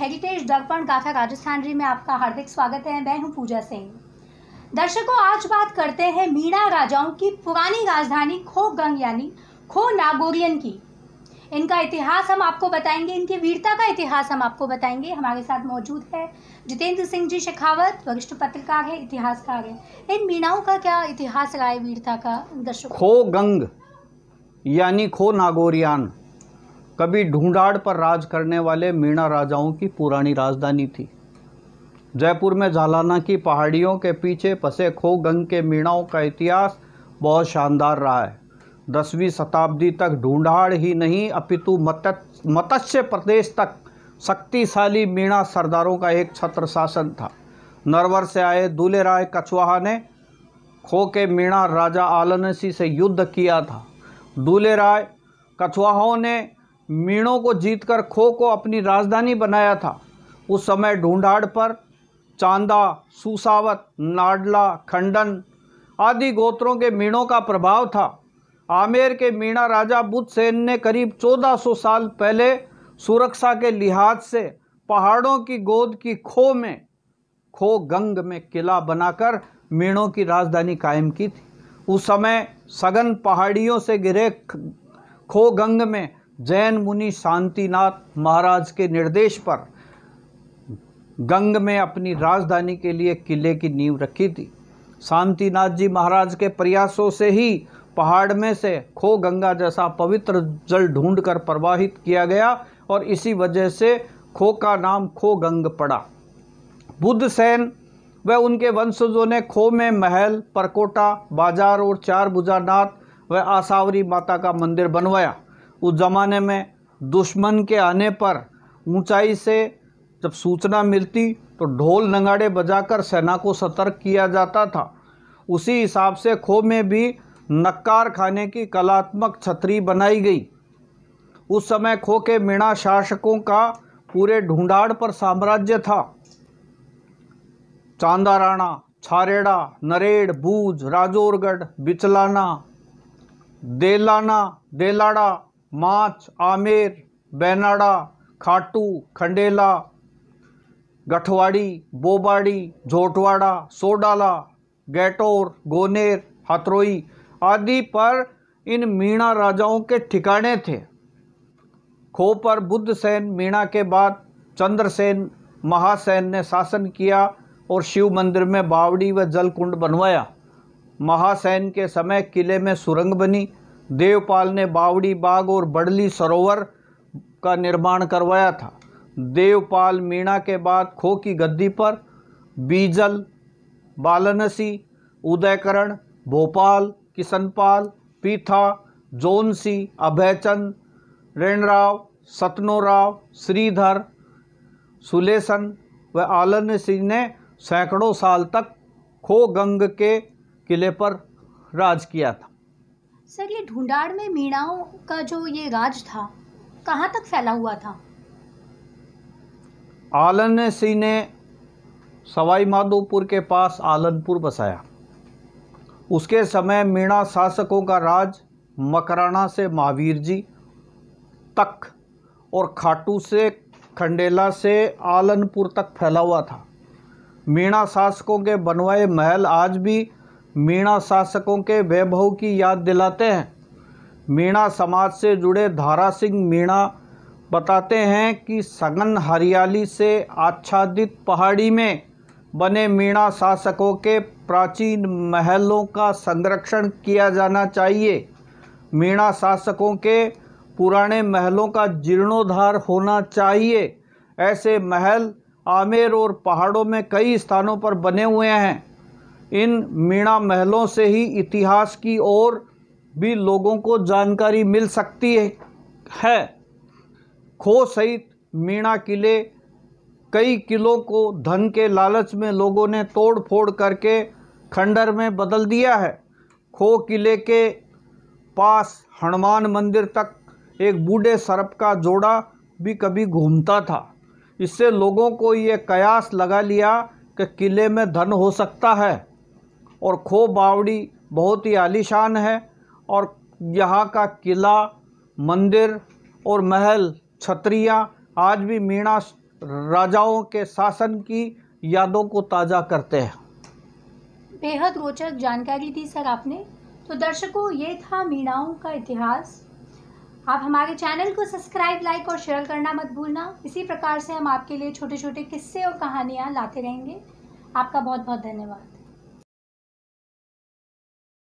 Heritage दर्पण गाथा राजस्थान री में आपका हार्दिक स्वागत है। मैं हूं पूजा सिंह। दर्शकों, आज बात करते हैं मीणा राजाओं की पुरानी राजधानी खो गंग यानी खो नागौरियन की। इनका इतिहास हम आपको बताएंगे, इनकी वीरता का इतिहास हम आपको बताएंगे। हमारे साथ मौजूद है जितेंद्र सिंह जी शेखावत, वरिष्ठ पत्रकार है, इतिहासकार है। इन मीणाओं का क्या इतिहास रहा है वीरता का दर्शकों? खो गंग यानी खो नागौरियन कभी ढूंढाड़ पर राज करने वाले मीणा राजाओं की पुरानी राजधानी थी। जयपुर में झालाना की पहाड़ियों के पीछे बसे खो गंग के मीणाओं का इतिहास बहुत शानदार रहा है। 10वीं शताब्दी तक ढूंढाड़ ही नहीं अपितु मत्स्य प्रदेश तक शक्तिशाली मीणा सरदारों का एक छत्र शासन था। नरवर से आए दूलेराय कछवाहा ने खो के मीणा राजा आलनसी से युद्ध किया था। दूलेराय कछवाहों ने मीणों को जीतकर खो को अपनी राजधानी बनाया था। उस समय ढूंढाड़ पर चांदा, सुसावत, नाडला, खंडन आदि गोत्रों के मीणों का प्रभाव था। आमेर के मीणा राजा बुद्धसेन ने करीब 1400 साल पहले सुरक्षा के लिहाज से पहाड़ों की गोद की खो गंग में किला बनाकर मीणों की राजधानी कायम की थी। उस समय सघन पहाड़ियों से घिरे खो गंग में जैन मुनि शांतिनाथ महाराज के निर्देश पर गंग में अपनी राजधानी के लिए किले की नींव रखी थी। शांतिनाथ जी महाराज के प्रयासों से ही पहाड़ में से खो गंगा जैसा पवित्र जल ढूंढकर प्रवाहित किया गया और इसी वजह से खो का नाम खो गंग पड़ा। बुद्धसेन व उनके वंशजों ने खो में महल, परकोटा, बाजार और 4 भुजानाथ व आसावरी माता का मंदिर बनवाया। उस जमाने में दुश्मन के आने पर ऊंचाई से जब सूचना मिलती तो ढोल नगाड़े बजाकर सेना को सतर्क किया जाता था। उसी हिसाब से खो में भी नक्कार खाने की कलात्मक छतरी बनाई गई। उस समय खो के मीणा शासकों का पूरे ढूंढाड़ पर साम्राज्य था। चांदा राणा, छारेड़ा, नरेड़, बूझ, राजौरगढ़, बिचलाना, देलाड़ा, माच, आमेर, बैनाड़ा, खाटू, खंडेला, गठवाड़ी, बोबाड़ी, झोटवाड़ा, सोडाला, गैटोर, गोनेर, हथरोई आदि पर इन मीणा राजाओं के ठिकाने थे। खो पर बुद्धसेन मीणा के बाद चंद्रसेन महासेन ने शासन किया और शिव मंदिर में बावड़ी व जलकुंड बनवाया। महासेन के समय किले में सुरंग बनी। देवपाल ने बावड़ी बाग और बड़ली सरोवर का निर्माण करवाया था। देवपाल मीणा के बाद खो की गद्दी पर बीजल, बालनसी, उदयकरण, भोपाल, किशनपाल, पीथा, जोनसी, अभयचंद, रेणराव, सतनोराव, श्रीधर, सुलेसन व आलनसी ने सैकड़ों साल तक खो गंग के किले पर राज किया था। सर, ये ढूंढाड़ में मीणाओं का जो ये राज था कहाँ तक फैला हुआ था? आलनसी ने सवाई माधोपुर के पास आलनपुर बसाया। उसके समय मीणा शासकों का राज मकराना से महावीर जी तक और खाटू से खंडेला से आलनपुर तक फैला हुआ था। मीणा शासकों के बनवाए महल आज भी मीणा शासकों के वैभव की याद दिलाते हैं। मीणा समाज से जुड़े धारा सिंह मीणा बताते हैं कि सघन हरियाली से आच्छादित पहाड़ी में बने मीणा शासकों के प्राचीन महलों का संरक्षण किया जाना चाहिए। मीणा शासकों के पुराने महलों का जीर्णोद्धार होना चाहिए। ऐसे महल आमेर और पहाड़ों में कई स्थानों पर बने हुए हैं। इन मीणा महलों से ही इतिहास की और भी लोगों को जानकारी मिल सकती है। खो सहित मीणा किले कई किलों को धन के लालच में लोगों ने तोड़ फोड़ करके खंडर में बदल दिया है। खो किले के पास हनुमान मंदिर तक एक बूढ़े सर्प का जोड़ा भी कभी घूमता था। इससे लोगों को ये कयास लगा लिया कि किले में धन हो सकता है। और खो बावड़ी बहुत ही आलीशान है और यहाँ का किला, मंदिर और महल, छतरियाँ आज भी मीणा राजाओं के शासन की यादों को ताज़ा करते हैं। बेहद रोचक जानकारी दी सर आपने। तो दर्शकों, ये था मीणाओं का इतिहास। आप हमारे चैनल को सब्सक्राइब, लाइक और शेयर करना मत भूलना। इसी प्रकार से हम आपके लिए छोटे छोटे किस्से और कहानियाँ लाते रहेंगे। आपका बहुत बहुत धन्यवाद।